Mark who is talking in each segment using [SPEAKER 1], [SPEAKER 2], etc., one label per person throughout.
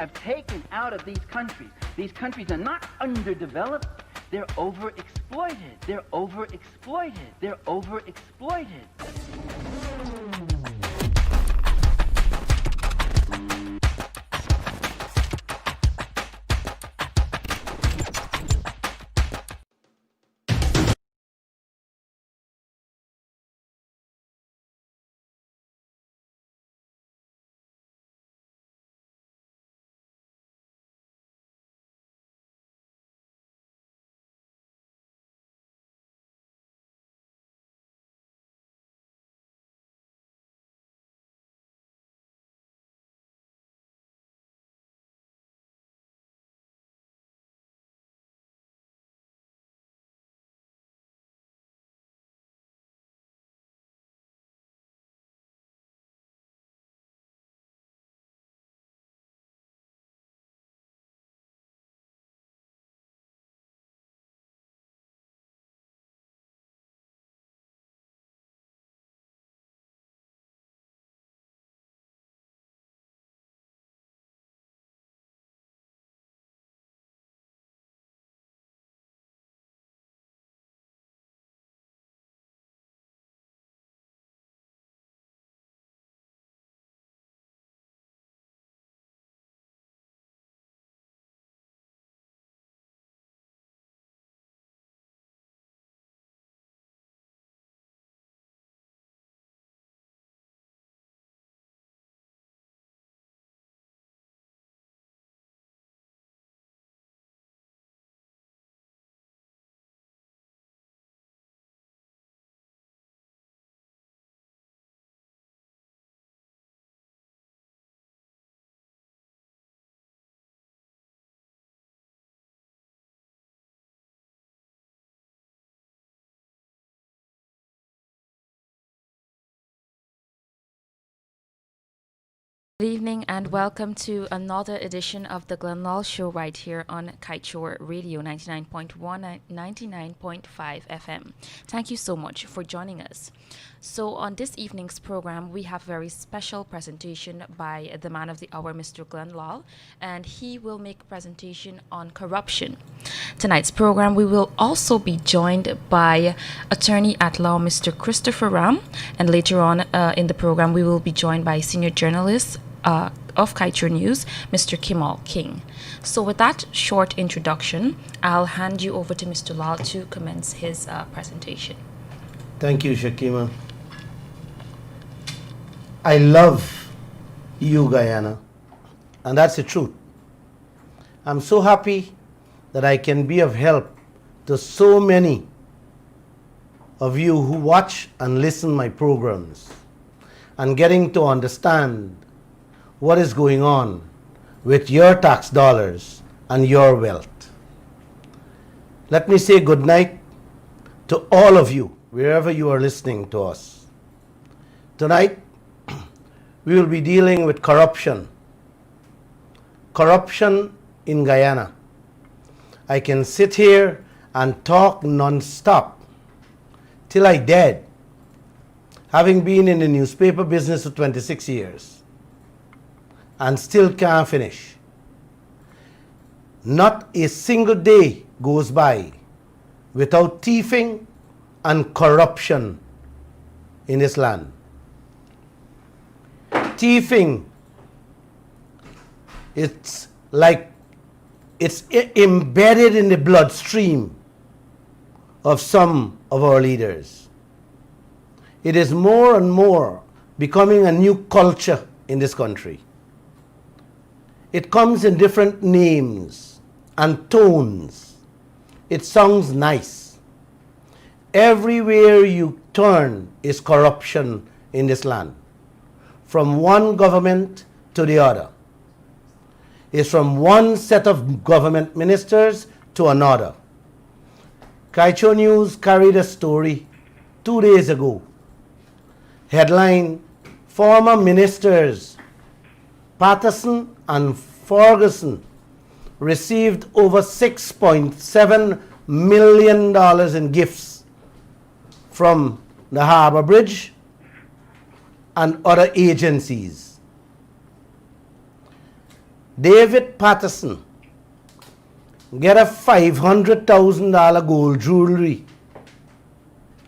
[SPEAKER 1] have taken out of these countries. These countries are not underdeveloped. They're overexploited. They're overexploited. They're overexploited.
[SPEAKER 2] Good evening and welcome to another edition of the Lall Show right here on Kaieteur Radio 99.1 and 99.5 FM. Thank you so much for joining us. So on this evening's program, we have a very special presentation by the man of the hour, Mr. Lall, and he will make a presentation on corruption. Tonight's program, we will also be joined by attorney at law, Mr. Christopher Ram, and later on in the program, we will be joined by senior journalist of Kaieteur News, Mr. Kimal King. So with that short introduction, I'll hand you over to Mr. Lall to commence his presentation.
[SPEAKER 3] Thank you, Shakima. I love you, Guyana, and that's the truth. I'm so happy that I can be of help to so many of you who watch and listen my programs and getting to understand what is going on with your tax dollars and your wealth. Let me say good night to all of you, wherever you are listening to us. Tonight, we will be dealing with corruption. Corruption in Guyana. I can sit here and talk non-stop till I dead, having been in the newspaper business for 26 years. And still can't finish. Not a single day goes by without thieving and corruption in this land. Thieving, it's like it's embedded in the bloodstream of some of our leaders. It is more and more becoming a new culture in this country. It comes in different names and tones. It sounds nice. Everywhere you turn is corruption in this land. From one government to the other. It's from one set of government ministers to another. Kaieteur News carried a story 2 days ago. Headline, former ministers Patersons and Ferguson received over $6.7 million in gifts from the Harbour Bridge and other agencies. David Patterson get a $500,000 gold jewelry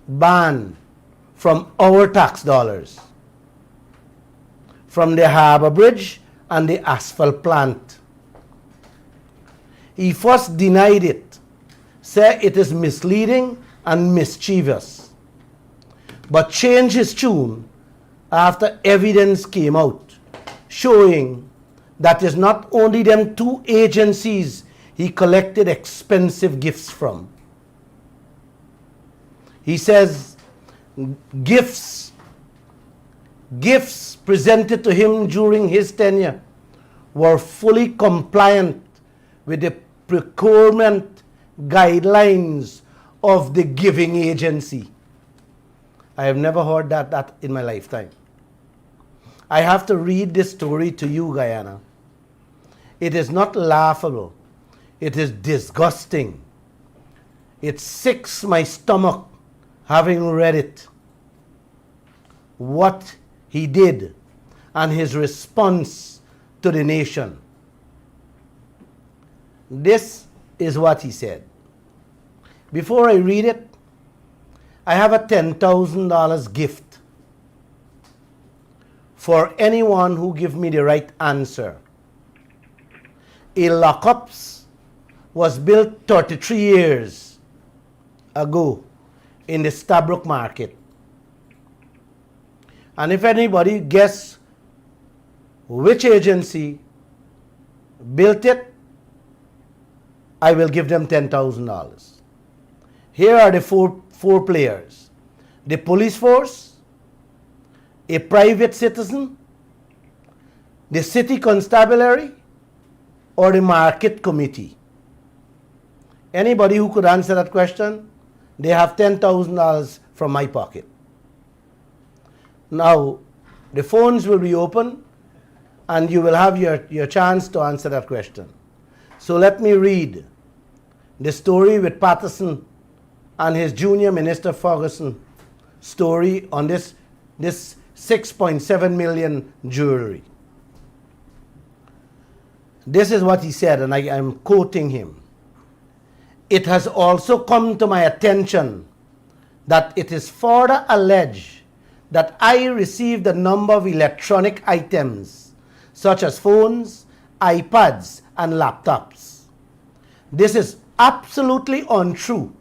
[SPEAKER 3] ban from our tax dollars, from the Harbour Bridge and the Asphalt Plant. He first denied it, said it is misleading and mischievous, but changed his tune after evidence came out showing that it's not only them two agencies he collected expensive gifts from. He says gifts presented to him during his tenure were fully compliant with the procurement guidelines of the giving agency. I have never heard that in my lifetime. I have to read this story to you, Guyana. It is not laughable. It is disgusting. It sicks my stomach having read it. What he did and his response to the nation. This is what he said. Before I read it, I have a $10,000 gift for anyone who give me the right answer. A lockups was built 33 years ago in the Stabroek market. And if anybody guess which agency built it, I will give them $10,000. Here are the four players: the police force, a private citizen, the city constabulary, or the market committee. Anybody who could answer that question, they have $10,000 from my pocket. Now, the phones will be open and you will have your chance to answer that question. So let me read the story with Patterson and his junior minister Ferguson story on this 6.7 million jewelry. This is what he said, and I am quoting him. It has also come to my attention that it is further alleged that I received a number of electronic items such as phones, iPads, and laptops. This is absolutely untrue,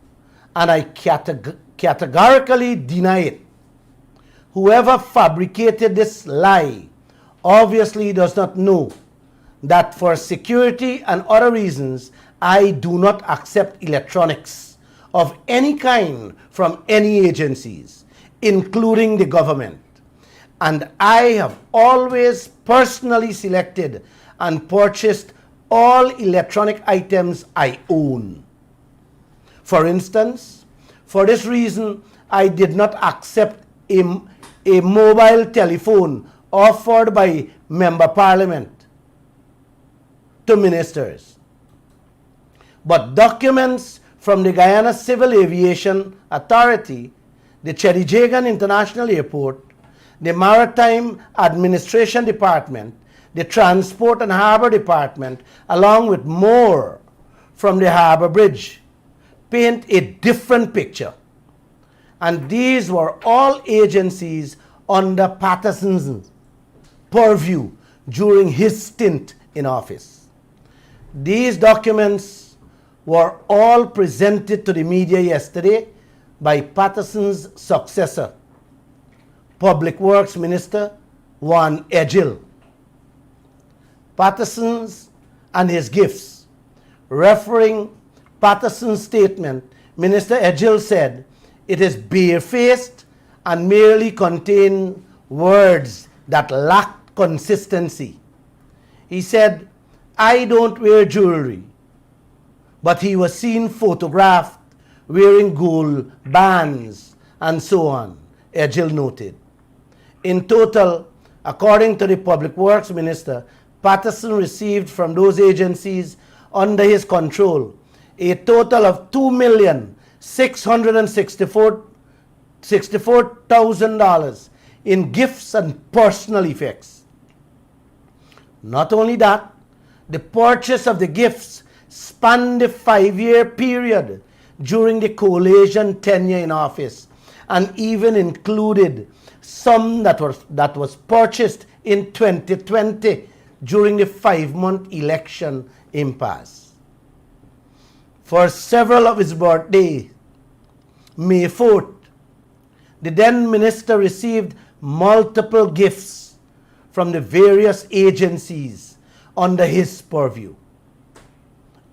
[SPEAKER 3] and I categorically deny it. Whoever fabricated this lie obviously does not know that for security and other reasons, I do not accept electronics of any kind from any agencies, including the government. And I have always personally selected and purchased all electronic items I own. For instance, for this reason, I did not accept a mobile telephone offered by Member Parliament to ministers. But documents from the Guyana Civil Aviation Authority, the Chedijagan International Airport, the Maritime Administration Department, the Transport and Harbour Department, along with more from the Harbour Bridge, paint a different picture. And these were all agencies under Paterson's purview during his stint in office. These documents were all presented to the media yesterday by Paterson's successor, Public Works Minister Juan Edgil. Paterson's and his gifts. Referring Paterson's statement, Minister Edgil said, "It is barefaced and merely contain words that lack consistency." He said, "I don't wear jewelry," but he was seen photographed wearing gold bands and so on, Edgil noted. In total, according to the Public Works Minister, Paterson received from those agencies under his control a total of $2,664,000 in gifts and personal effects. Not only that, The purchase of the gifts spanned the 5-year period during the coalition tenure in office, and even included some that was purchased in 2020 during the 5-month election impasse. For several of his birthdays, May 4th, the then minister received multiple gifts from the various agencies under his purview.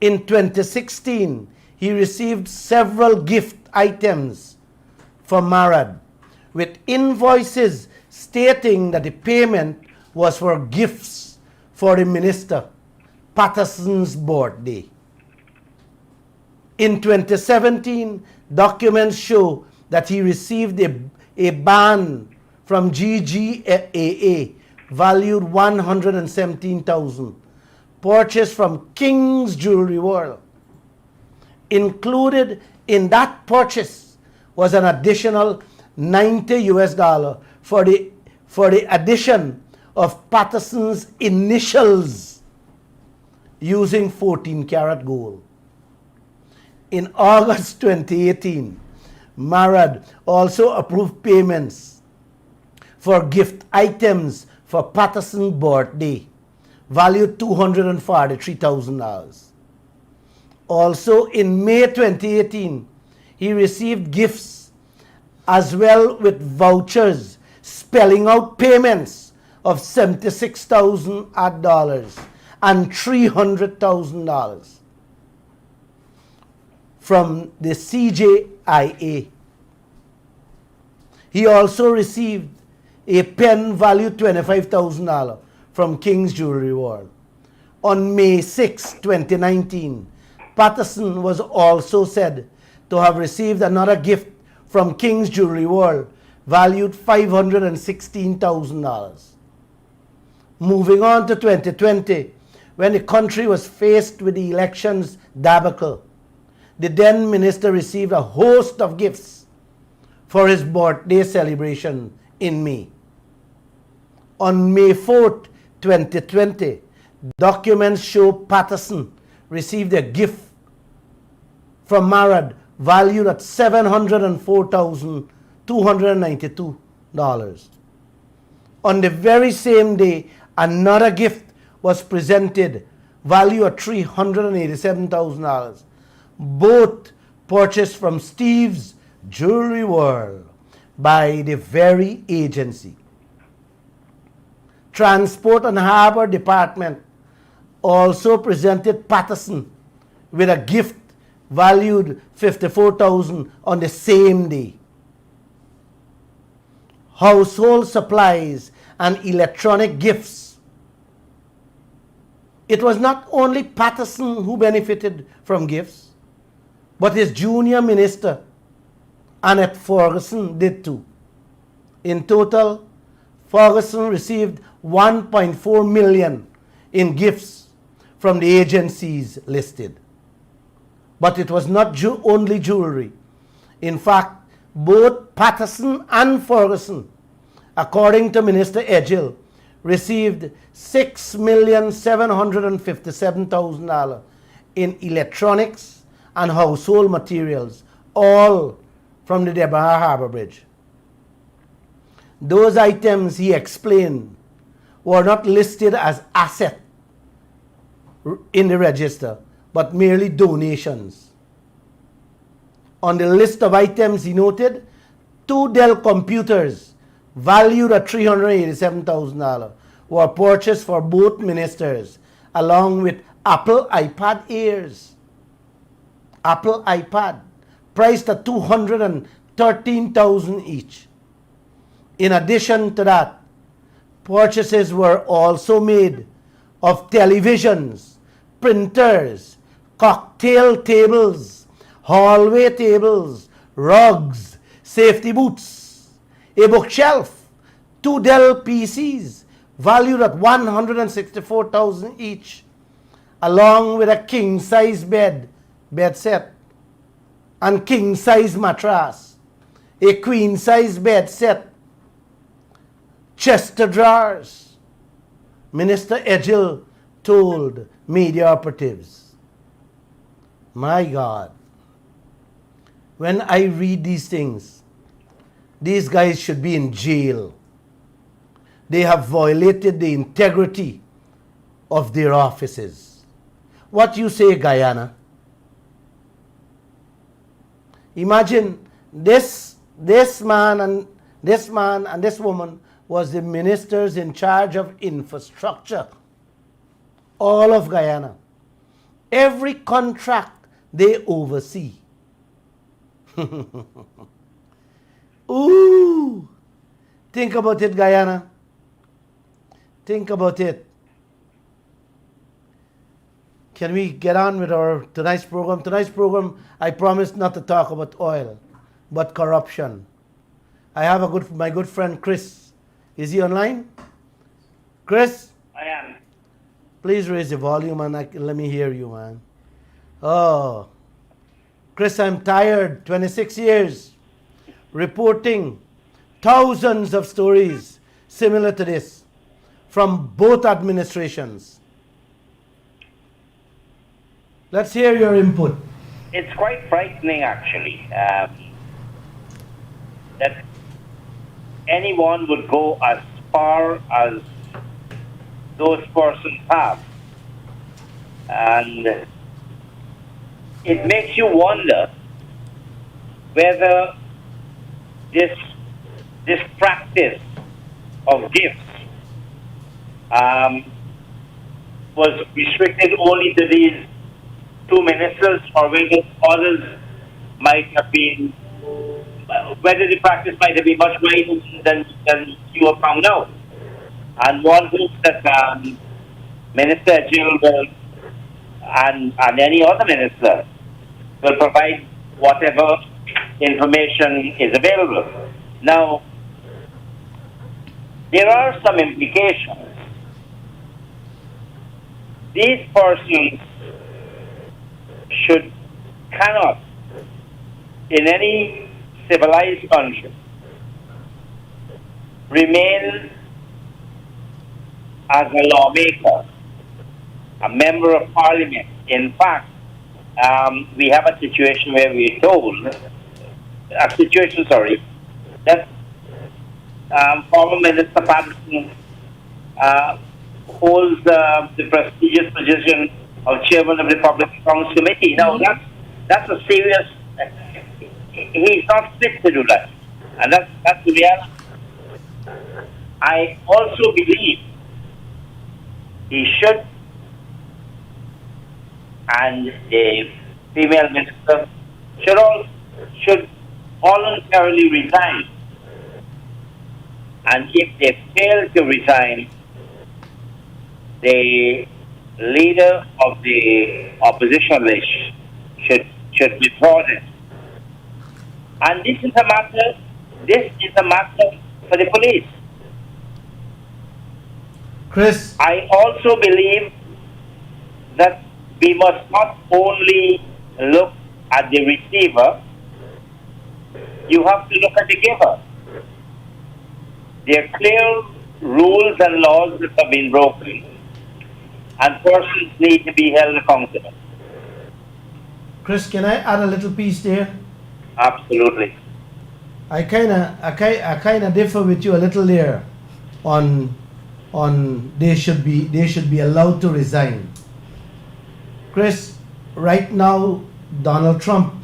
[SPEAKER 3] In 2016, he received several gift items from Marad, with invoices stating that the payment was for gifts for the minister, Patersons' birthday. In 2017, documents show that he received a band from GGAA valued $117,000, purchased from King's Jewelry World. Included in that purchase was an additional $90 for the addition of Paterson's initials using 14-karat gold. In August 2018, Marad also approved payments for gift items for Paterson's birthday, valued $243,000. Also in May 2018, he received gifts as well with vouchers spelling out payments of $76,000 and $300,000 from the CJIA. He also received a pen valued $25,000 from King's Jewelry World. On May 6, 2019, Paterson was also said to have received another gift from King's Jewelry World valued $516,000. Moving on to 2020, when the country was faced with the elections debacle, the then minister received a host of gifts for his birthday celebration in May. On May 4th, 2020, documents show Paterson received a gift from Marad valued at $704,292. On the very same day, another gift was presented valued at $387,000, both purchased from Steve's Jewelry World by the very agency. Transport and Harbour Department also presented Paterson with a gift valued $54,000 on the same day. Household supplies and electronic gifts. It was not only Paterson who benefited from gifts, but his junior minister, Annette Ferguson, did too. In total, Ferguson received $1.4 million in gifts from the agencies listed. But it was not only jewelry. In fact, both Paterson and Ferguson, according to Minister Edgill, received $6,757,000 in electronics and household materials, all from the Deborah Harbour Bridge. Those items, he explained, were not listed as asset in the register, but merely donations. On the list of items, he noted 2 Dell computers valued at $387,000 were purchased for both ministers, along with Apple iPad Airs. Apple iPad, priced at $213,000 each. In addition to that, purchases were also made of televisions, printers, cocktail tables, hallway tables, rugs, safety boots, a bookshelf, 2 Dell PCs valued at $164,000 each, along with a king-size bed set, and king-size mattress, a queen-size bed set, chest of drawers. Minister Edgill told media operatives. My God. When I read these things, these guys should be in jail. They have violated the integrity of their offices. What you say, Guyana? Imagine this man and this woman was the ministers in charge of infrastructure. All of Guyana. Every contract they oversee. Ooh! Think about it, Guyana. Think about it. Can we get on with our tonight's program? Tonight's program, I promised not to talk about oil, but corruption. I have my good friend Chris. Is he online? Chris?
[SPEAKER 4] I am.
[SPEAKER 3] Please raise the volume and let me hear you, man. Oh. Chris, I'm tired. 26 years reporting thousands of stories similar to this from both administrations. Let's hear your input.
[SPEAKER 4] It's quite frightening, actually, that anyone would go as far as those persons have. And it makes you wonder whether this practice of gifts was restricted only to these two ministers, or whether others might have been, whether the practice might have been much wider than you have found out. And one hopes that Minister Jill will, and any other minister, will provide whatever information is available. Now, there are some implications. These persons cannot, in any civilized country, remain as a lawmaker, a member of parliament. In fact, we have a situation where we're told, that former Minister Patersons holds the prestigious position of chairman of the Public Accounts Committee. Now, that's a serious. He's not fit to do that, and that's the reality. I also believe he should, and a female minister should voluntarily resign. And if they fail to resign, the leader of the opposition list should withdraw it. And this is a matter for the police.
[SPEAKER 3] Chris?
[SPEAKER 4] I also believe that we must not only look at the receiver, you have to look at the giver. There are clear rules and laws that have been broken, and persons need to be held accountable.
[SPEAKER 3] Chris, can I add a little piece there?
[SPEAKER 4] Absolutely.
[SPEAKER 3] I kind of differ with you a little there on they should be allowed to resign. Chris, right now Donald Trump,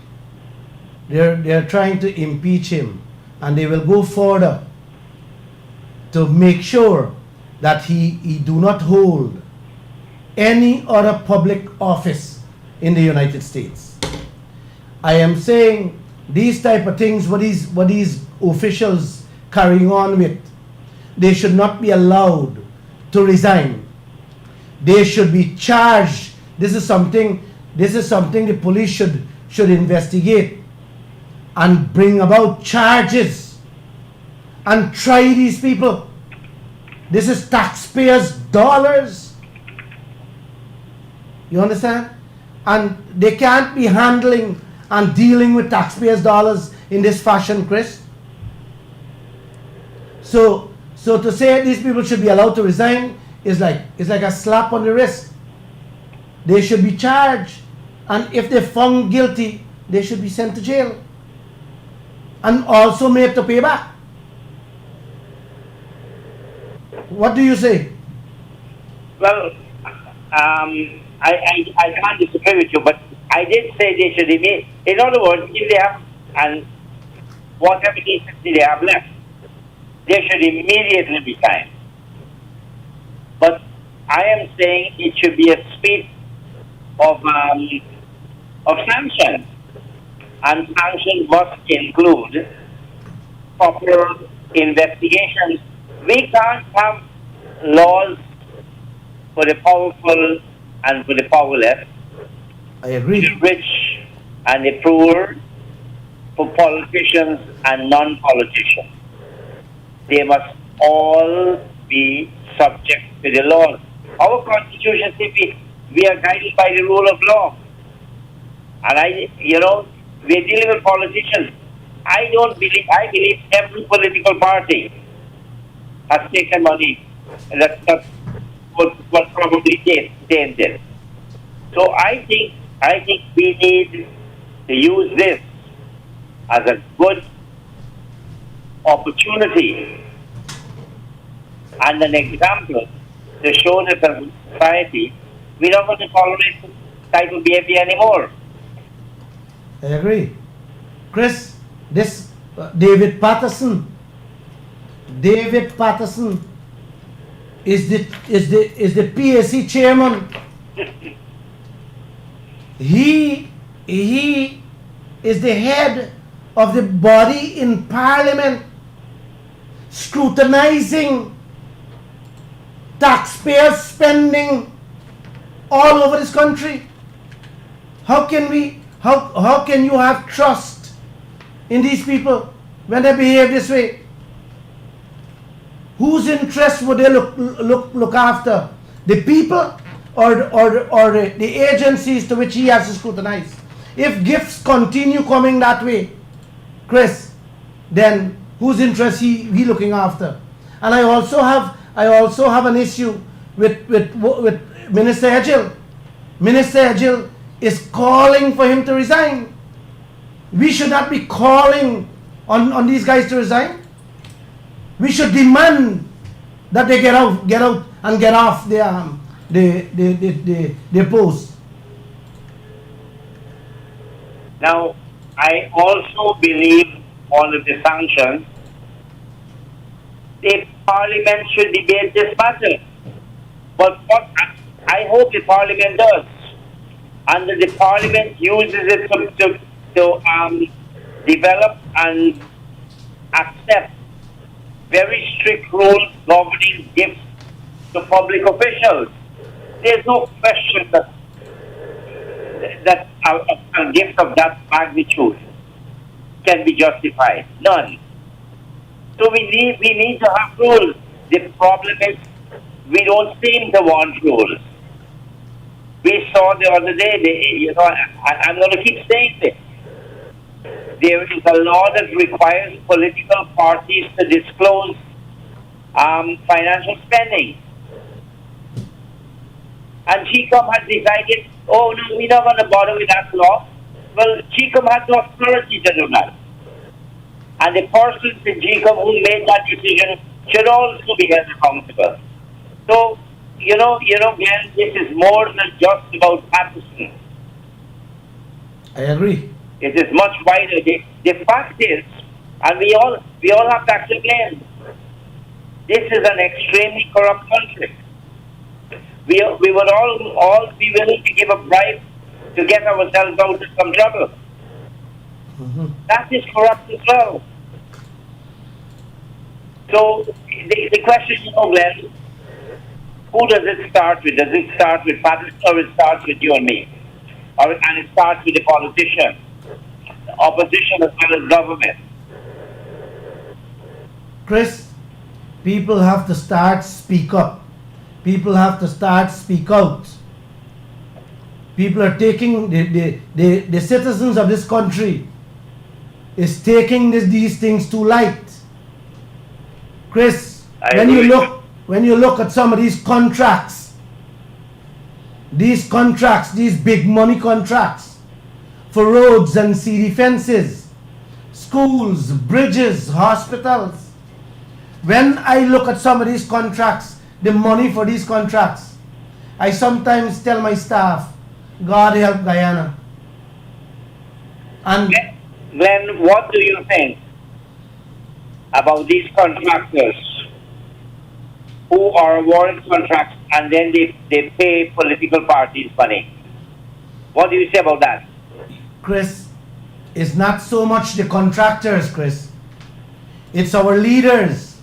[SPEAKER 3] they're trying to impeach him, and they will go further to make sure that he do not hold any other public office in the United States. I am saying these type of things, what these officials carrying on with, they should not be allowed to resign. They should be charged. This is something the police should investigate and bring about charges and try these people. This is taxpayers' dollars. You understand? And they can't be handling and dealing with taxpayers' dollars in this fashion, Chris. So to say these people should be allowed to resign is like a slap on the wrist. they should be charged. And if they're found guilty, they should be sent to jail. And also made to pay back. What do you say?
[SPEAKER 4] Well, I can't disagree with you, but I did say they should be. In other words, if they have, and whatever decency they have left, they should immediately be fined. But I am saying it should be a spate of sanctions, and sanctions must include proper investigations. We can't have laws for the powerful and for the powerless,
[SPEAKER 3] I agree.
[SPEAKER 4] the rich and the poor, for politicians and non-politicians. They must all be subject to the laws. Our constitution says we are guided by the rule of law. And we're dealing with politicians. I believe every political party has taken money. That's what probably tainted. So I think we need to use this as a good opportunity and an example to show that as a society we're not going to tolerate title behavior anymore.
[SPEAKER 3] I agree. Chris, this David Paterson is the PAC chairman. He is the head of the body in Parliament scrutinizing taxpayers spending all over this country. How can you have trust in these people when they behave this way? Whose interests would they look after? The people or the agencies to which he has to scrutinize? If gifts continue coming that way, Chris, then whose interests he looking after? And I also have an issue with Minister Edgell. Minister Edgell is calling for him to resign. We should not be calling on these guys to resign. We should demand that they get out and get off their post.
[SPEAKER 4] Now, I also believe one of the sanctions, the Parliament should debate this matter. But what I hope the Parliament does, and that the Parliament uses it to develop and accept very strict rules governing gifts to public officials. There's no question that a gift of that magnitude can be justified. None. So we need to have rules. The problem is we don't seem to want rules. We saw the other day, I'm going to keep saying this. There is a law that requires political parties to disclose financial spending. And GCOM has decided, oh no, we're not going to bother with that law. Well, GCOM has no authority to do that. And the persons in GCOM who made that decision should also be held accountable. So, Glenn, this is more than just about Paterson.
[SPEAKER 3] I agree.
[SPEAKER 4] It is much wider. The fact is, and we all have to accept blame, this is an extremely corrupt country. We would all be willing to give a bribe to get ourselves out of some trouble.
[SPEAKER 3] Mm-hmm.
[SPEAKER 4] That is corrupt as well. So the question is, Glenn, who does it start with? Does it start with Paterson, or it starts with you and me? And it starts with the politician, the opposition as well as government.
[SPEAKER 3] Chris, people have to start speak up. People have to start speak out. People are taking, the citizens of this country is taking these things too light. Chris, when you look at some of these contracts, these contracts, these big money contracts for roads and city fences, schools, bridges, hospitals. When I look at some of these contracts, the money for these contracts, I sometimes tell my staff, God help Guyana. And
[SPEAKER 4] Glenn, what do you think about these contractors who are awarded contracts and then they pay political parties money? What do you say about that?
[SPEAKER 3] Chris, it's not so much the contractors, Chris. It's our leaders.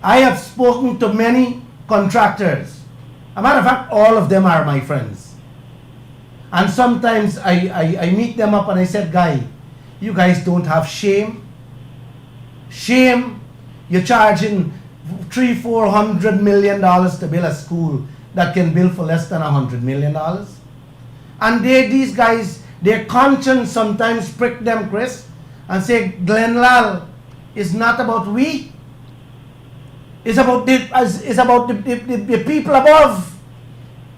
[SPEAKER 3] I have spoken to many contractors. As a matter of fact, all of them are my friends. And sometimes I meet them up and I said, Guy, you guys don't have shame. Shame. You're charging $300-400 million to build a school that can build for less than $100 million. And these guys, their conscience sometimes prick them, Chris, and say, Glenn Lall, it's not about we. It's about the people above,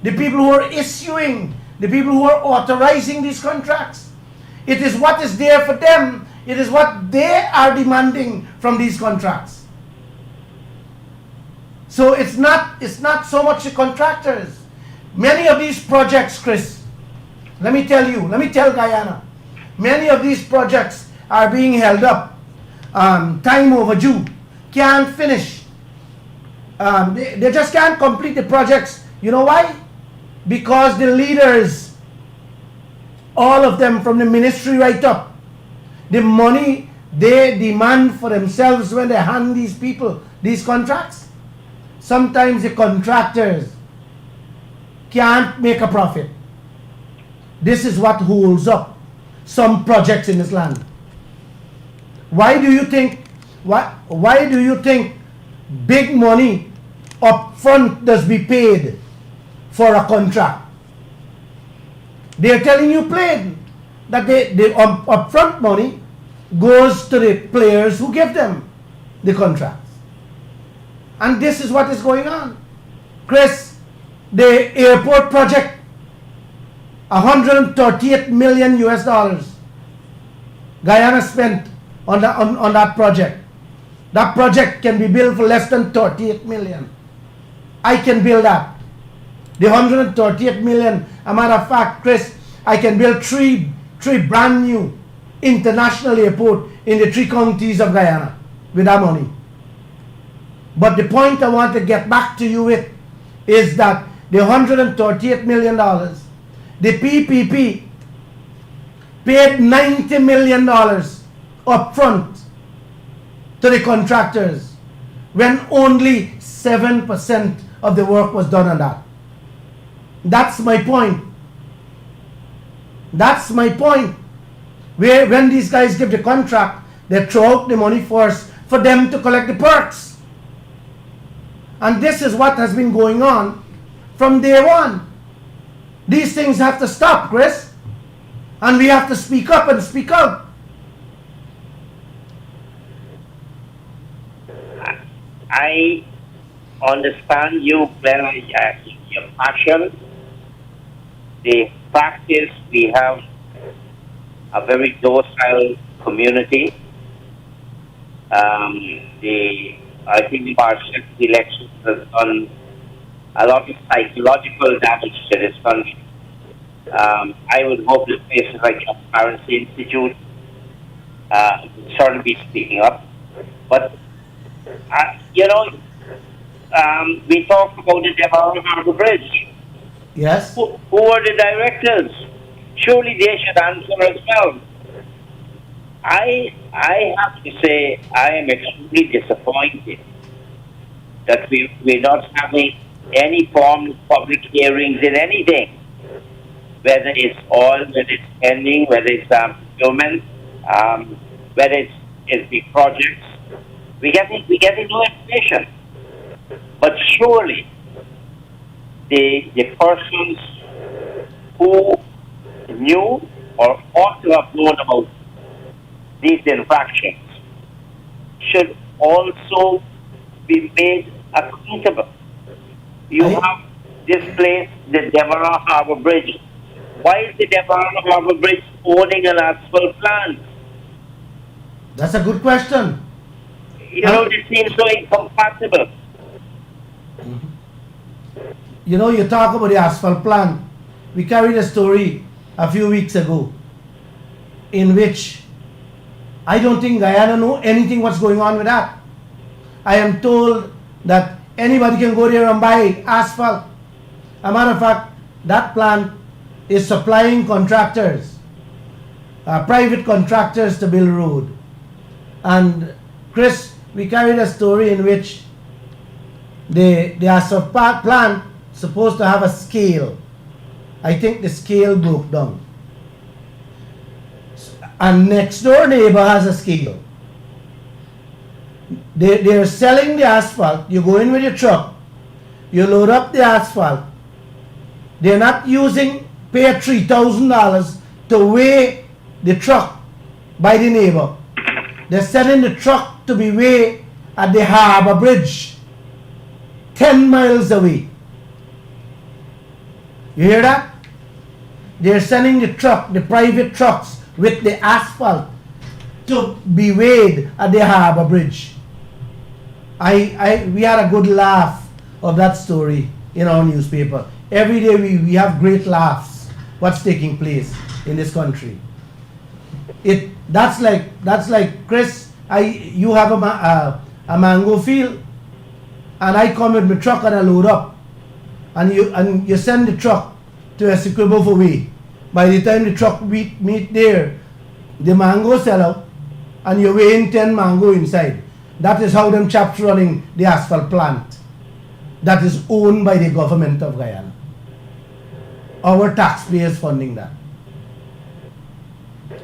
[SPEAKER 3] the people who are issuing, the people who are authorizing these contracts. It is what is there for them. It is what they are demanding from these contracts. So it's not so much the contractors. Many of these projects, Chris, let me tell Guyana, many of these projects are being held up, time overdue, can't finish. They just can't complete the projects. You know why? Because the leaders, all of them from the ministry right up, the money they demand for themselves when they hand these people these contracts, sometimes the contractors can't make a profit. This is what holds up some projects in this land. Why do you think big money up front does be paid for a contract? They're telling you plain that the upfront money goes to the players who give them the contracts. And this is what is going on. Chris, the airport project, $138 million US. Guyana spent on that project. That project can be built for less than 38 million. I can build that. The 138 million, a matter of fact, Chris, I can build three brand new international airport in the 3 counties of Guyana with that money. But the point I want to get back to you with is that the $138 million, the PPP paid $90 million up front to the contractors when only 7% of the work was done on that. That's my point. That's my point. Where when these guys give the contract, they throw out the money first for them to collect the perks. And this is what has been going on from day one. These things have to stop, Chris. And we have to speak up and speak out.
[SPEAKER 4] I understand you, Glenn, your passion. The fact is we have a very docile community. I think the past elections has done a lot of psychological damage to this country. I would hope that places like Transparency Institute would certainly be speaking up. But, we talked about the Demerara Harbour Bridge.
[SPEAKER 3] Yes.
[SPEAKER 4] Who are the directors? Surely they should answer as well. I have to say I am extremely disappointed that we're not having any form of public hearings in anything, whether it's oil, whether it's ending, whether it's procurement, whether it's big projects. We're getting no information. But surely the persons who knew or ought to have known about these infractions should also be made accountable. You have displaced the Demerara Harbour Bridge. Why is the Demerara Harbour Bridge owning an asphalt plant?
[SPEAKER 3] That's a good question.
[SPEAKER 4] You know, it seems so incompatible.
[SPEAKER 3] You know, you talk about the asphalt plant. We carried a story a few weeks ago in which I don't think Guyana know anything what's going on with that. I am told that anybody can go there and buy asphalt. A matter of fact, that plant is supplying contractors, private contractors to build road. And Chris, we carried a story in which the asphalt plant supposed to have a scale. I think the scale broke down. And next door neighbor has a scale. They're selling the asphalt. You go in with your truck, you load up the asphalt. They're not pay $3,000 to weigh the truck by the neighbor. They're selling the truck to be weighed at the Harbour Bridge, 10 miles away. You hear that? They're sending the private trucks with the asphalt to be weighed at the Harbour Bridge. We had a good laugh of that story in our newspaper. Every day we have great laughs. What's taking place in this country? That's like Chris. You have a mango field, and I come with my truck and I load up, and you send the truck to Essequibo for weigh. By the time the truck meet there, the mango sell out, and you're weighing 10 mango inside. That is how them chaps running the asphalt plant that is owned by the government of Guyana. Our taxpayers funding that.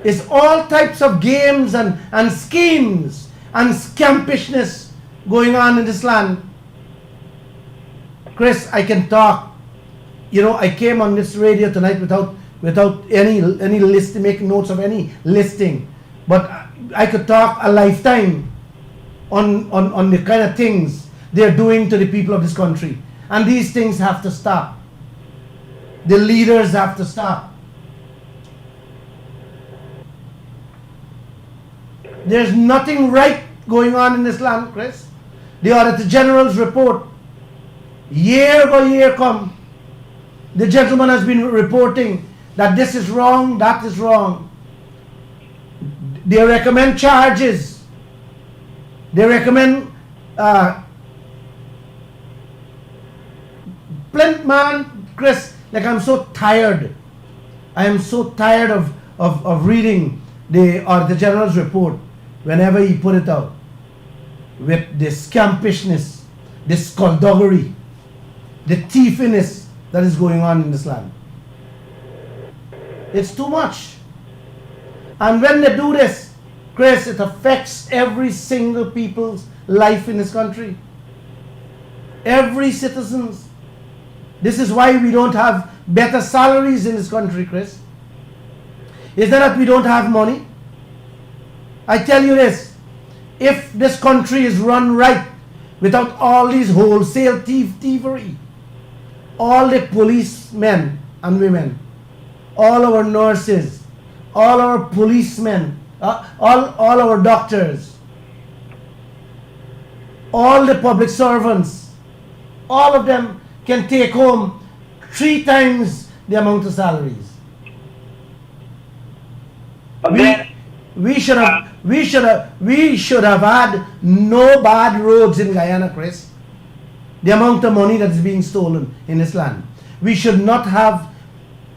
[SPEAKER 3] It's all types of games and schemes and scampishness going on in this land. Chris, I can talk. You know, I came on this radio tonight without any list, make notes of any listing. But I could talk a lifetime on the kind of things they're doing to the people of this country. And these things have to stop. The leaders have to stop. There's nothing right going on in this land, Chris. The Auditor General's report, year by year come, the gentleman has been reporting that this is wrong, that is wrong. They recommend charges. They recommend Plant man, Chris, like I'm so tired. I am so tired of reading the General's report whenever he put it out with the scampishness, the skullduggery, the thiefiness that is going on in this land. It's too much. And when they do this, Chris, it affects every single people's life in this country. Every citizen's. This is why we don't have better salaries in this country, Chris. Is that we don't have money? I tell you this, if this country is run right without all these wholesale thievery, all the policemen and women, all our nurses, all our policemen, all our doctors, all the public servants, all of them can take home 3 times the amount of salaries. We should have had no bad roads in Guyana, Chris. The amount of money that's being stolen in this land. We should not have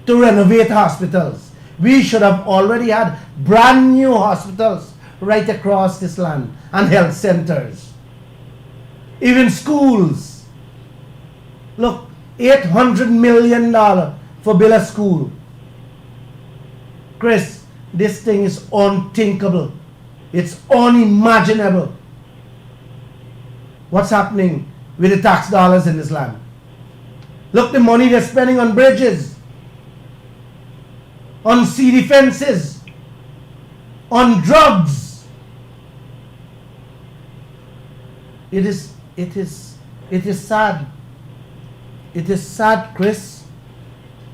[SPEAKER 3] to renovate hospitals. We should have already had brand new hospitals right across this land and health centers. Even schools. Look, $800 million for build a school. Chris, this thing is unthinkable. It's unimaginable. What's happening with the tax dollars in this land? Look, the money they're spending on bridges, on sea defenses, on drugs. It is sad. It is sad, Chris.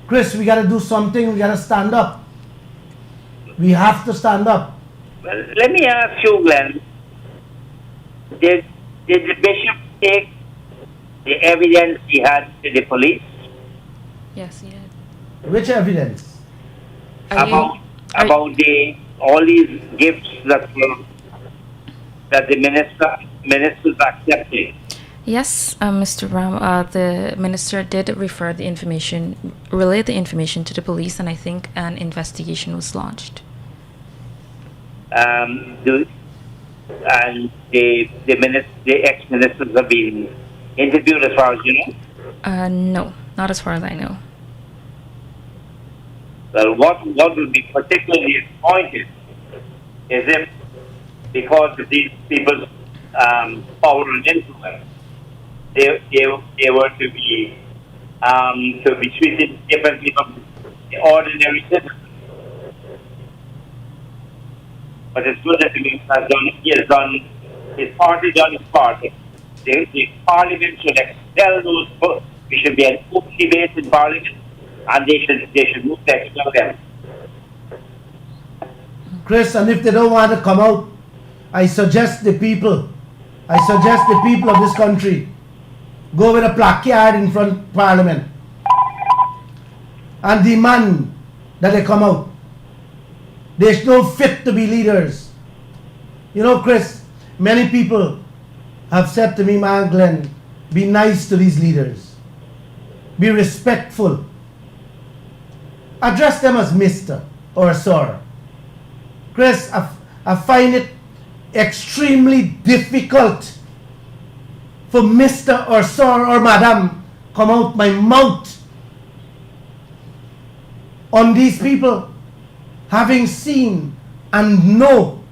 [SPEAKER 3] Chris, we got to do something. We got to stand up. We have to stand up.
[SPEAKER 4] Well, let me ask you, Glenn. Did the bishop take the evidence he had to the police
[SPEAKER 2] Yes, he did.
[SPEAKER 3] Which evidence?
[SPEAKER 2] Are you-
[SPEAKER 4] about
[SPEAKER 2] are-
[SPEAKER 4] about all these gifts that the ministers accepted?
[SPEAKER 2] Yes, Mr. Ram, the minister did relay the information to the police, and I think an investigation was launched.
[SPEAKER 4] And the ex-ministers have been interviewed, as far as you know.
[SPEAKER 2] No, not as far as I know.
[SPEAKER 4] Well, what would be particularly disappointed is if, because of these people's power and influence, they were to be treated differently from the ordinary citizens. But it's good that his party done his part. The parliament should expel those books. There should be an open debate in parliament, and they should move to expel them.
[SPEAKER 3] Chris, and if they don't want to come out, I suggest the people of this country go with a placard in front of Parliament and demand that they come out. They're no fit to be leaders. You know, Chris, many people have said to me, man, Glenn, be nice to these leaders. Be respectful. Address them as Mr. or Sir. Chris, I find it extremely difficult for Mr. or Sir or Madam come out my mouth on these people, having seen and know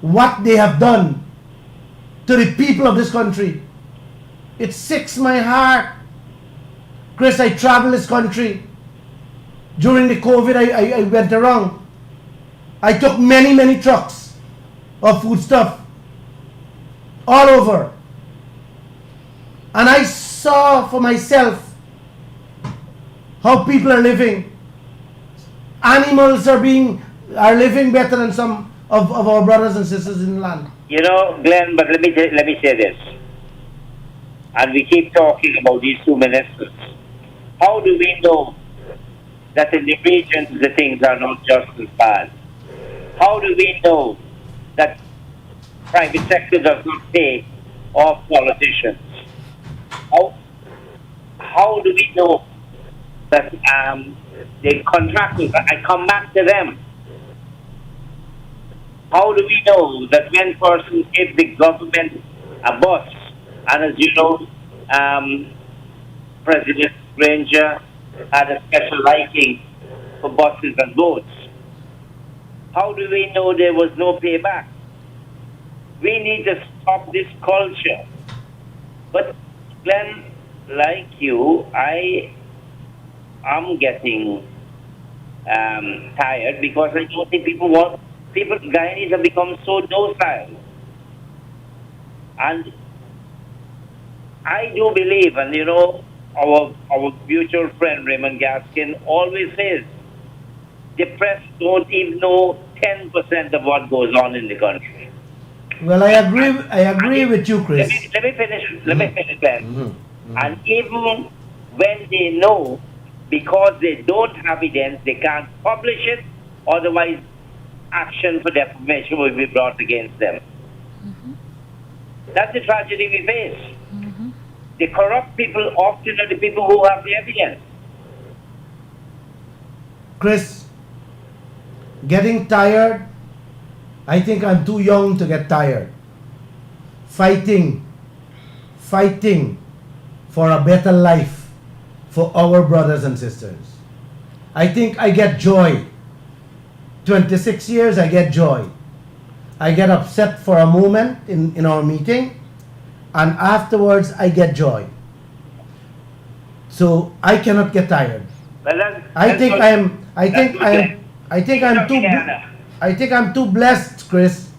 [SPEAKER 3] what they have done to the people of this country. It sicks my heart. Chris, I travel this country. During the COVID, I went around. I took many trucks of food stuff all over. And I saw for myself how people are living. Animals are living better than some of our brothers and sisters in the land.
[SPEAKER 4] You know, Glenn, but let me say this. And we keep talking about these two ministers. How do we know that in the regions the things are not just as bad? How do we know that private sector does not pay off politicians? How do we know that the contractors, I come back to them. How do we know that when persons give the government a bus, and as you know, President Granger had a special liking for buses and boats. How do we know there was no payback? We need to stop this culture. But Glenn, like you, I am getting tired because I don't think Guyanese have become so docile. And I do believe, and you know, our mutual friend Raymond Gaskin always says, the press don't even know 10% of what goes on in the country.
[SPEAKER 3] Well, I agree with you, Chris.
[SPEAKER 4] Let me finish then. And even when they know, because they don't have evidence, they can't publish it, otherwise action for defamation will be brought against them. That's the tragedy we face. The corrupt people often are the people who have the evidence.
[SPEAKER 3] Chris, getting tired, I think I'm too young to get tired. Fighting for a better life for our brothers and sisters. I think I get joy. 26 years, I get joy. I get upset for a moment in our meeting, and afterwards I get joy. So I cannot get tired.
[SPEAKER 4] Well,
[SPEAKER 3] I think I'm too blessed, Chris.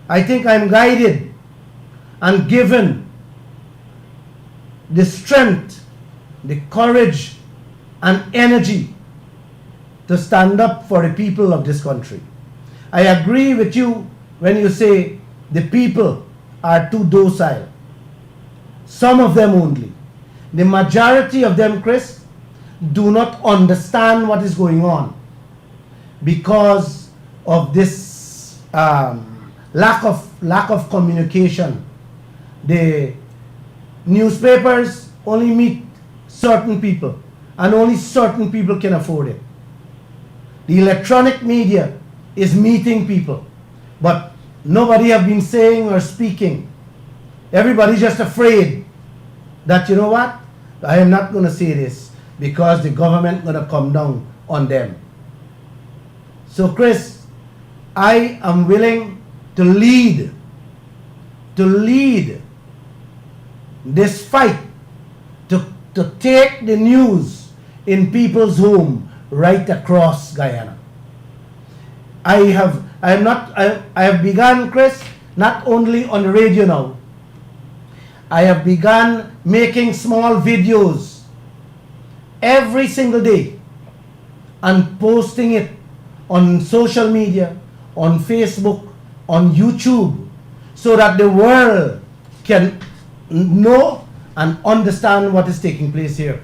[SPEAKER 3] I think I'm guided and given the strength the courage and energy to stand up for the people of this country. I agree with you when you say the people are too docile. Some of them only. The majority of them, Chris, do not understand what is going on because of this lack of communication. The newspapers only meet certain people, and only certain people can afford it. The electronic media is meeting people, but nobody have been saying or speaking. Everybody's just afraid that, you know what, I am not going to say this because the government going to come down on them. So Chris, I am willing to lead this fight to take the news in people's home right across Guyana. I have begun, Chris, not only on the radio now. I have begun making small videos every single day and posting it on social media, on Facebook, on YouTube, so that the world can know and understand what is taking place here.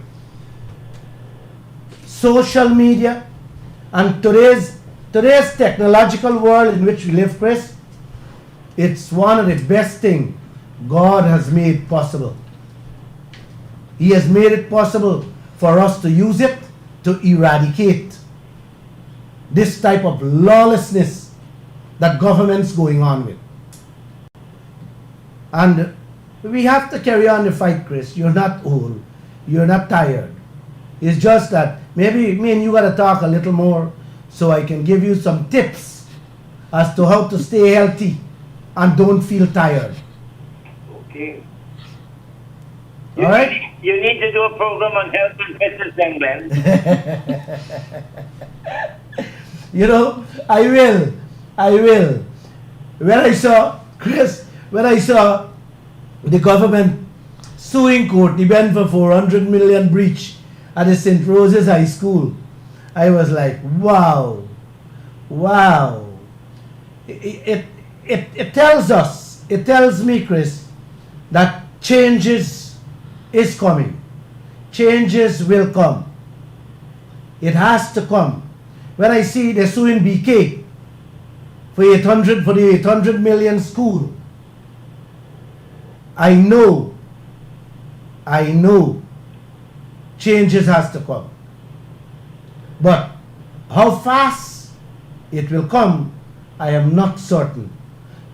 [SPEAKER 3] Social media and today's technological world in which we live, Chris, it's one of the best things God has made possible. He has made it possible for us to use it to eradicate this type of lawlessness that government's going on with. And we have to carry on the fight, Chris. You're not old. You're not tired. It's just that maybe me and you got to talk a little more so I can give you some tips as to how to stay healthy and don't feel tired.
[SPEAKER 4] Okay.
[SPEAKER 3] All right?
[SPEAKER 4] You need to do a program on health and fitness, England.
[SPEAKER 3] You know, I will. When I saw, Chris, the government suing court, the ban for 400 million breach at the St. Rose's High School, I was like, wow. It tells me, Chris, that changes is coming. Changes will come. It has to come. When I see they're suing BK for the 800 million school, I know changes has to come. But how fast it will come, I am not certain.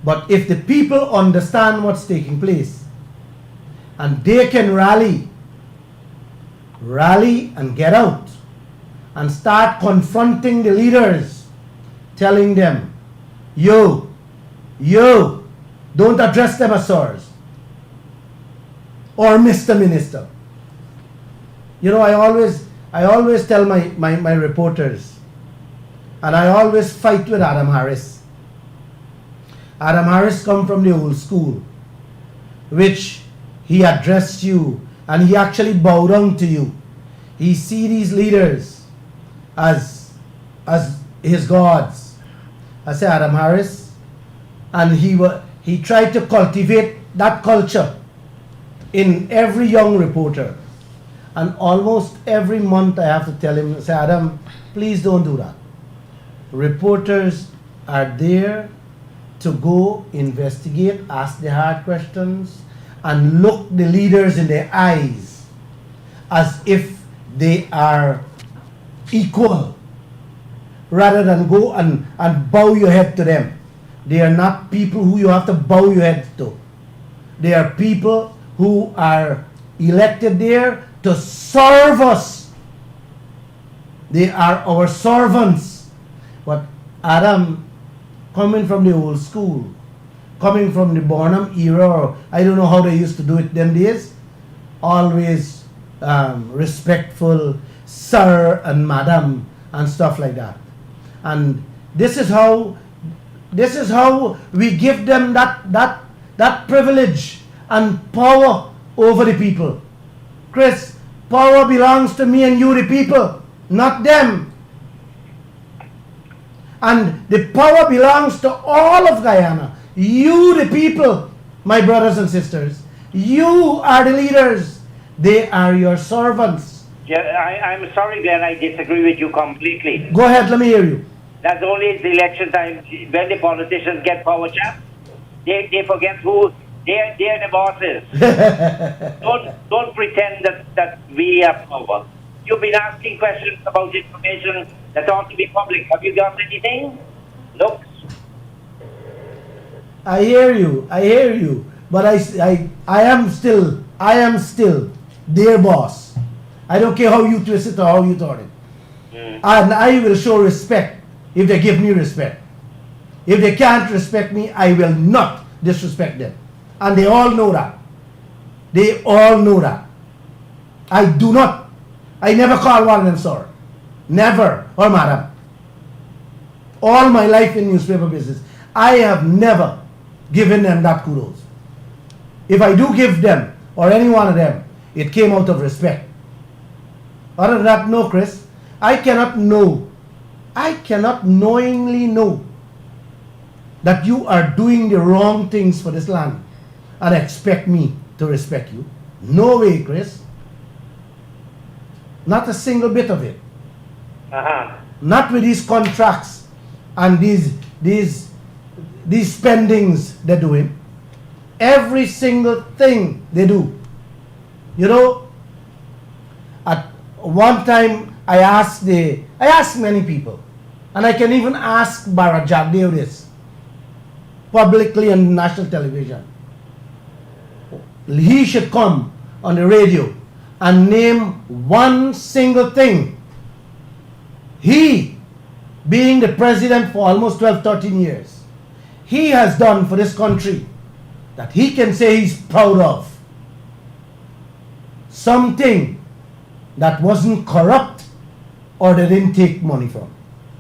[SPEAKER 3] But if the people understand what's taking place and they can rally and get out and start confronting the leaders, telling them, yo, don't address them as sirs or Mr. Minister. You know, I always tell my reporters, and I always fight with Adam Harris. Adam Harris come from the old school, which he addressed you and he actually bowed down to you. He see these leaders as his gods. I say Adam Harris, and he tried to cultivate that culture in every young reporter. And almost every month I have to tell him, say, Adam, please don't do that. Reporters are there to go investigate, ask the hard questions, and look the leaders in their eyes as if they are equal, rather than go and bow your head to them. They are not people who you have to bow your head to. They are people who are elected there to serve us. They are our servants. But Adam, coming from the old school, coming from the Barnum era, or I don't know how they used to do it them days, always respectful, sir and madam and stuff like that. And this is how we give them that privilege and power over the people. Chris, Power belongs to me and you, the people, not them. And the power belongs to all of Guyana. You, the people, my brothers and sisters. You are the leaders. They are your servants.
[SPEAKER 4] Yeah, I'm sorry, Glenn, I disagree with you completely.
[SPEAKER 3] Go ahead, let me hear you.
[SPEAKER 4] That's only the election time when the politicians get power, chap. They forget who they're the bosses. don't pretend that we have power. You've been asking questions about information that ought to be public. Have you got anything? Nope.
[SPEAKER 3] I hear you. But I am still their boss. I don't care how you twist it or how you thought it. And I will show respect if they give me respect. If they can't respect me, I will not disrespect them. And they all know that. They all know that. I never call one of them sir. Never. Or madam. All my life in newspaper business, I have never given them that kudos. If I do give them, or any one of them, it came out of respect. Other than that, no, Chris. I cannot knowingly know that you are doing the wrong things for this land and expect me to respect you. No way, Chris. Not a single bit of it. Not with these contracts and these spendings they're doing. Every single thing they do. You know, at one time I asked many people, and I can even ask Bharat Jagdev this publicly on national television. He should come on the radio and name one single thing he, being the president for almost 12-13 years, he has done for this country that he can say he's proud of. Something that wasn't corrupt or they didn't take money from.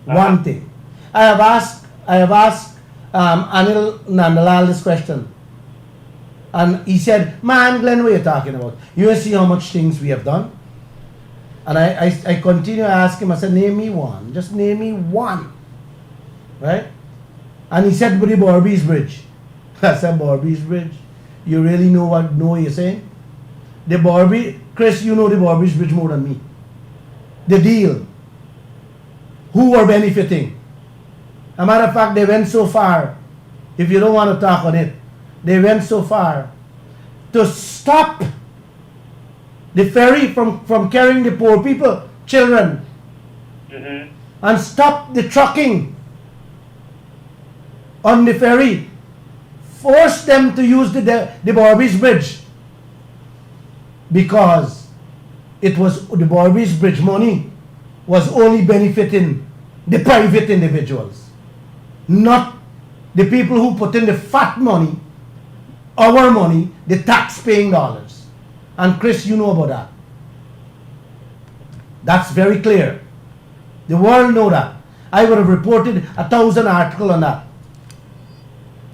[SPEAKER 3] One thing. I have asked Anil Nandalal this question. And he said, man, Glenn, what are you talking about? You see how much things we have done? And I continue to ask him, I said, name me one. Just name me one. Right? And he said, the Borby's Bridge. I said, Borby's Bridge? You really know what you're saying? The Borby, Chris, you know the Borby's Bridge more than me. The deal. Who were benefiting? As a matter of fact, they went so far, if you don't want to talk on it, they went so far to stop the ferry from carrying the poor people, children, and stop the trucking on the ferry. Force them to use the Borby's Bridge because it was the Borby's Bridge money was only benefiting the private individuals, not the people who put in the fat money, our money, the tax-paying dollars. And Chris, you know about that. That's very clear. The world know that. I would have reported 1,000 articles on that.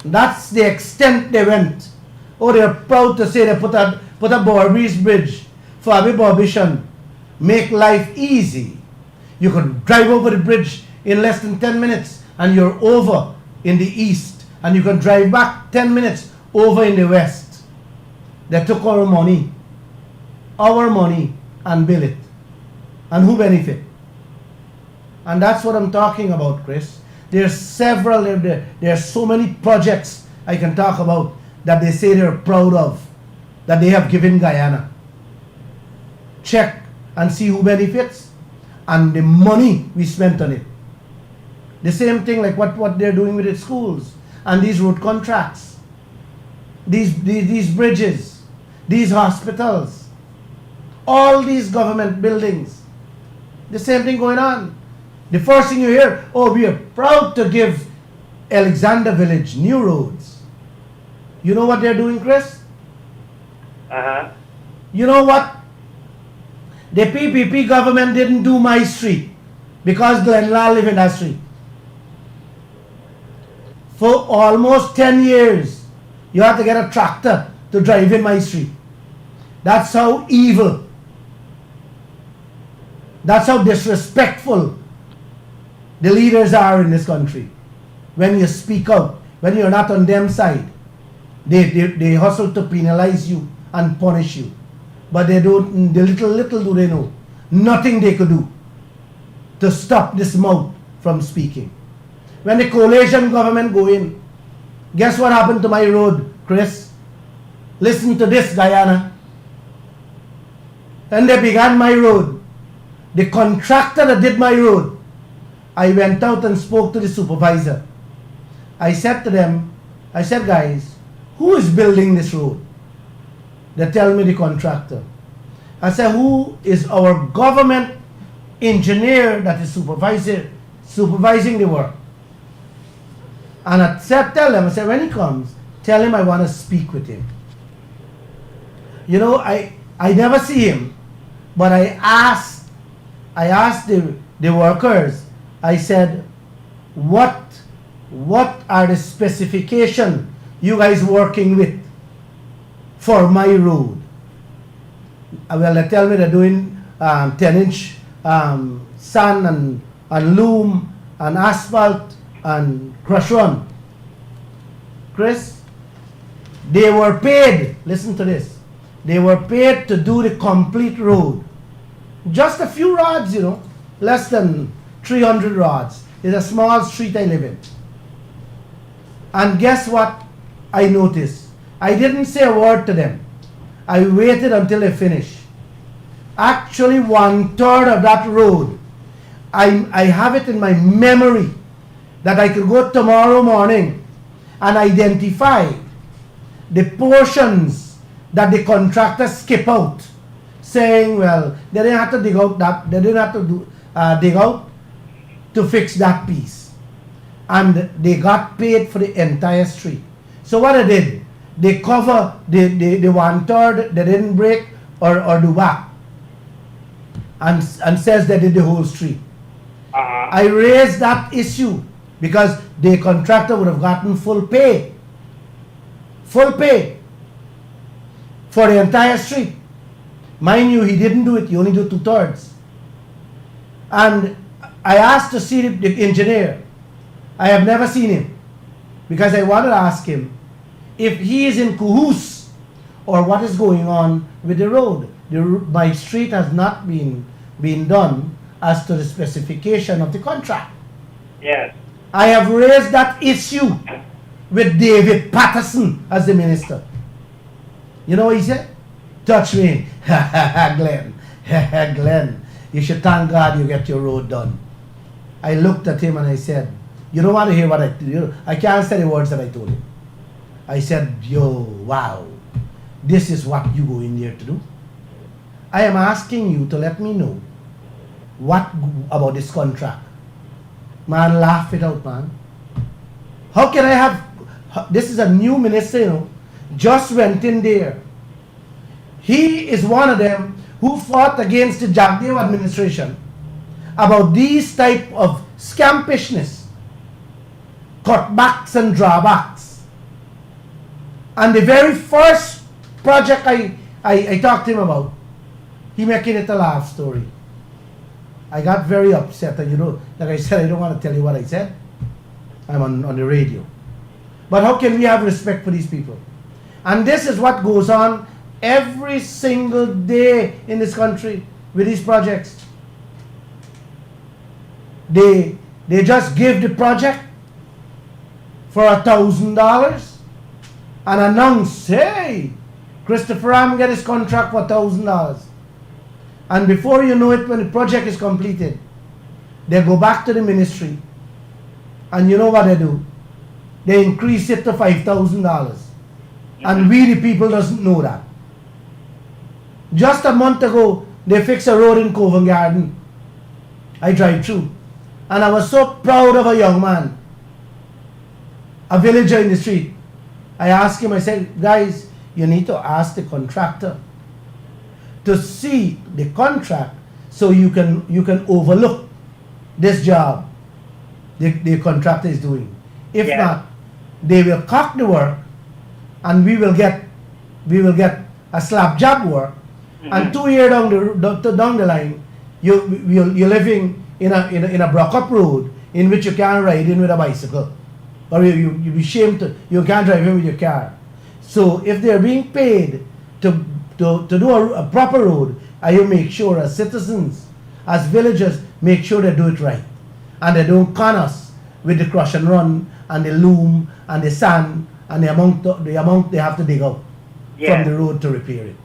[SPEAKER 3] That's the extent they went. Oh, they're proud to say they put a Borby's Bridge for Abbey Borbishan. Make life easy. You could drive over the bridge in less than 10 minutes and you're over in the east. And you can drive back 10 minutes over in the west. They took our money and bill it. And who benefit? And that's what I'm talking about, Chris. There's so many projects I can talk about that they say they're proud of, that they have given Guyana. Check and see who benefits and the money we spent on it. The same thing like what they're doing with the schools and these road contracts, these bridges, these hospitals, all these government buildings. The same thing going on. The first thing you hear, oh, we are proud to give Alexander Village new roads. You know what they're doing, Chris? You know what? The PPP government didn't do my street because Glenn Lall live in that street. For almost 10 years, you have to get a tractor to drive in my street. That's how evil That's how disrespectful the leaders are in this country. When you speak out, when you're not on them side, they hustle to penalize you and punish you. But they don't, the little do they know, nothing they could do to stop this mouth from speaking. When the coalition government go in, guess what happened to my road, Chris? Listen to this, Guyana. When they began my road, the contractor that did my road, I went out and spoke to the supervisor. I said to them, I said, guys, who is building this road? They tell me the contractor. I said, who is our government engineer that is supervising the work? And I said, tell them, I said, when he comes, tell him I want to speak with him. You know, I never see him, but I asked the workers, I said, what are the specifications you guys working with for my road? Well, they tell me they're doing 10-inch sand and loom and asphalt and crush run. Chris, they were paid, listen to this, they were paid to do the complete road. Just a few rods, you know, less than 300 rods. It's a small street I live in. And guess what I noticed? I didn't say a word to them. I waited until they finished. Actually, 1/3 of that road, I have it in my memory that I could go tomorrow morning and identify the portions that the contractor skip out, saying, well, they didn't have to dig out that, they didn't have to dig out to fix that piece. And they got paid for the entire street. So what they did, they cover the 1/3 they didn't break or do back, and says they did the whole street. I raised that issue because the contractor would have gotten full pay for the entire street. Mind you, he didn't do it, he only did 2/3. And I asked to see the engineer. I have never seen him because I wanted to ask him if he is in cahoots or what is going on with the road. My street has not been done as to the specification of the contract.
[SPEAKER 4] Yes.
[SPEAKER 3] I have raised that issue with David Paterson as the minister. You know what he said? Touch me. Glenn, Glenn, you should thank God you get your road done. I looked at him and I said, you don't want to hear what I can't say the words that I told him. I said, yo, wow, this is what you go in there to do. I am asking you to let me know what about this contract. Man, laugh it out, man. How can I have, this is a new minister, you know, just went in there. He is one of them who fought against the Jagdeo administration about these type of scampishness, cutbacks and drawbacks. And the very first project I talked to him about, he making it a laugh story. I got very upset, and you know, like I said, I don't want to tell you what I said. I'm on the radio. But how can we have respect for these people? And this is what goes on every single day in this country with these projects. They just give the project for $1,000 and announce, hey, Christopher Ram get his contract for $1,000. And before you know it, when the project is completed, they go back to the ministry, and you know what they do? They increase it to $5,000. And we the people doesn't know that. Just a month ago, they fixed a road in Covent Garden. I drive through. And I was so proud of a young man, a villager in the street. I asked him, I said, guys, you need to ask the contractor to see the contract so you can overlook this job the contractor is doing. If not, they will cock the work, and we will get a slap job work, and 2 years down the line, you're living in a block-up road in which you can't ride in with a bicycle, or you be shamed to, you can't drive in with your car. So if they're being paid to do a proper road, you make sure as citizens, as villagers, make sure they do it right, and they don't con us with the crush and run and the loom and the sand and the amount they have to dig out from the road to repair it.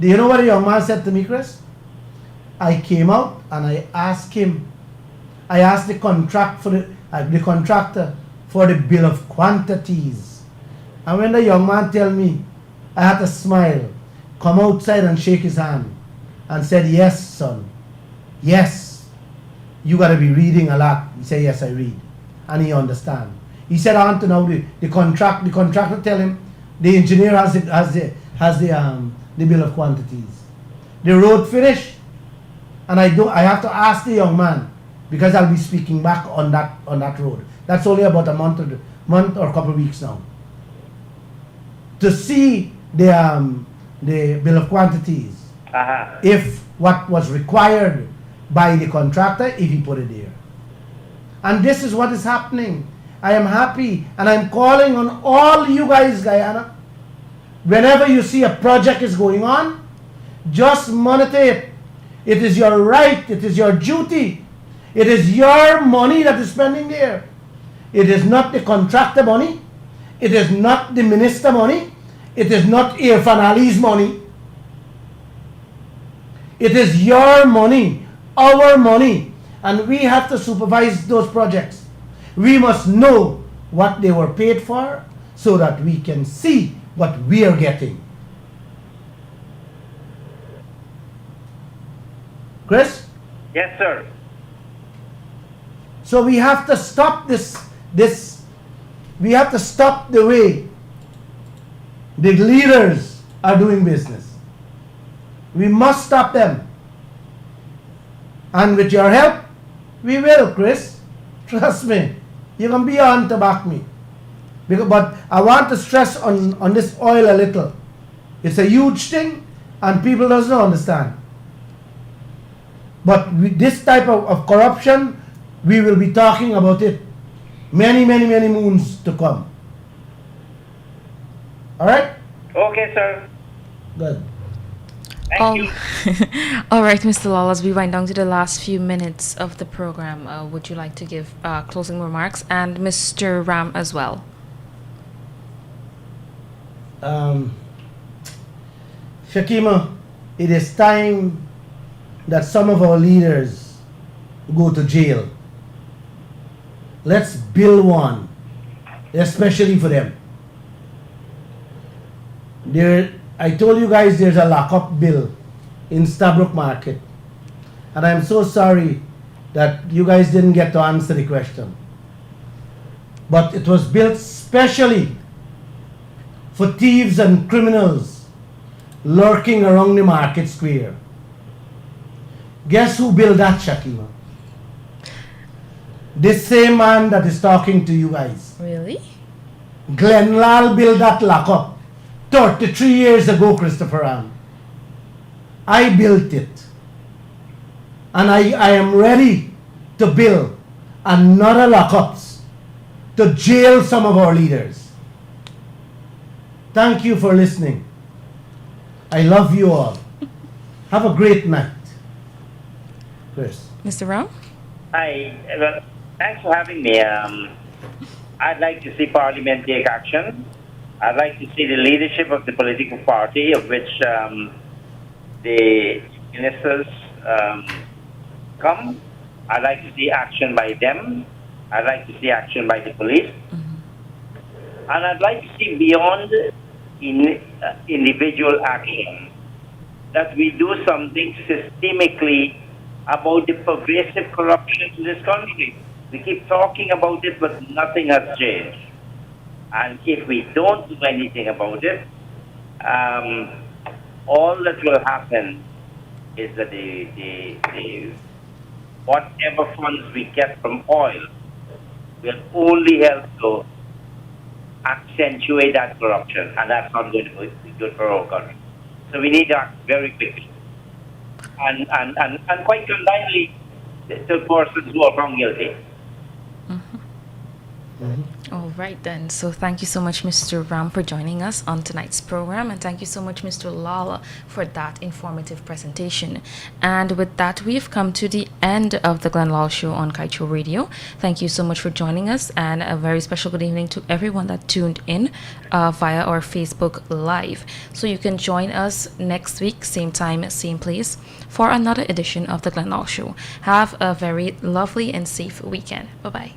[SPEAKER 3] Do you know what a young man said to me, Chris? I came out and I asked the contractor for the bill of quantities. And when the young man tell me, I had to smile, come outside and shake his hand and said, yes, son, yes, you got to be reading a lot. He said, yes, I read. And he understand. He said, I want to know the contractor tell him, the engineer has the bill of quantities. The road finished, and I have to ask the young man, because I'll be speaking back on that road. That's only about a month or a couple of weeks now. To see the bill of quantities, if what was required by the contractor, if he put it there. And this is what is happening. I am happy, and I'm calling on all you guys, Guyana. Whenever you see a project is going on, just monitor it. It is your right, it is your duty. It is your money that is spending there. It is not the contractor money. It is not the minister money. It is not Irfan Ali's money. It is your money, our money, and we have to supervise those projects. We must know what they were paid for so that we can see what we are getting. Chris?
[SPEAKER 4] Yes, sir.
[SPEAKER 3] So we have to stop this. We have to stop the way the leaders are doing business. We must stop them. And with your help, we will, Chris. Trust me. You can be on to back me. But I want to stress on this oil a little. It's a huge thing, and people doesn't understand. But with this type of corruption, we will be talking about it many moons to come. All right?
[SPEAKER 4] Okay, sir.
[SPEAKER 3] Good.
[SPEAKER 4] Thank you.
[SPEAKER 2] All right, Mr. Lall, as we wind down to the last few minutes of the program, would you like to give closing remarks? And Mr. Ram as well.
[SPEAKER 3] Shakima, it is time that some of our leaders go to jail. Let's build one, especially for them. I told you guys there's a lockup bill in Stabrook Market, and I'm so sorry that you guys didn't get to answer the question. But it was built specially for thieves and criminals lurking around the market square. Guess who built that, Shakima? This same man that is talking to you guys.
[SPEAKER 2] Really?
[SPEAKER 3] Lall built that lockup 33 years ago, Christopher Ram. I built it. And I am ready to build another lockups to jail some of our leaders. Thank you for listening. I love you all. Have a great night. Chris.
[SPEAKER 2] Mr. Ram?
[SPEAKER 4] Hi. Well, thanks for having me. I'd like to see Parliament take action. I'd like to see the leadership of the political party, of which the ministers come. I'd like to see action by them. I'd like to see action by the police. Mm-hmm. And I'd like to see beyond individual action, that we do something systemically about the pervasive corruption in this country. We keep talking about it, but nothing has changed. And if we don't do anything about it, all that will happen is that the whatever funds we get from oil will only help to accentuate that corruption, and that's not going to be good for our country. So we need to act very quickly. and quite condignly to persons who are found guilty.
[SPEAKER 2] All right then. So thank you so much, Mr. Ram, for joining us on tonight's program, and thank you so much, Mr. Lall, for that informative presentation. And with that, we've come to the end of the Glenn Lall Show on Kaieteur Radio. Thank you so much for joining us, and a very special good evening to everyone that tuned in via our Facebook Live. So you can join us next week, same time, same place, for another edition of the Glenn Lall Show. Have a very lovely and safe weekend. Bye-bye.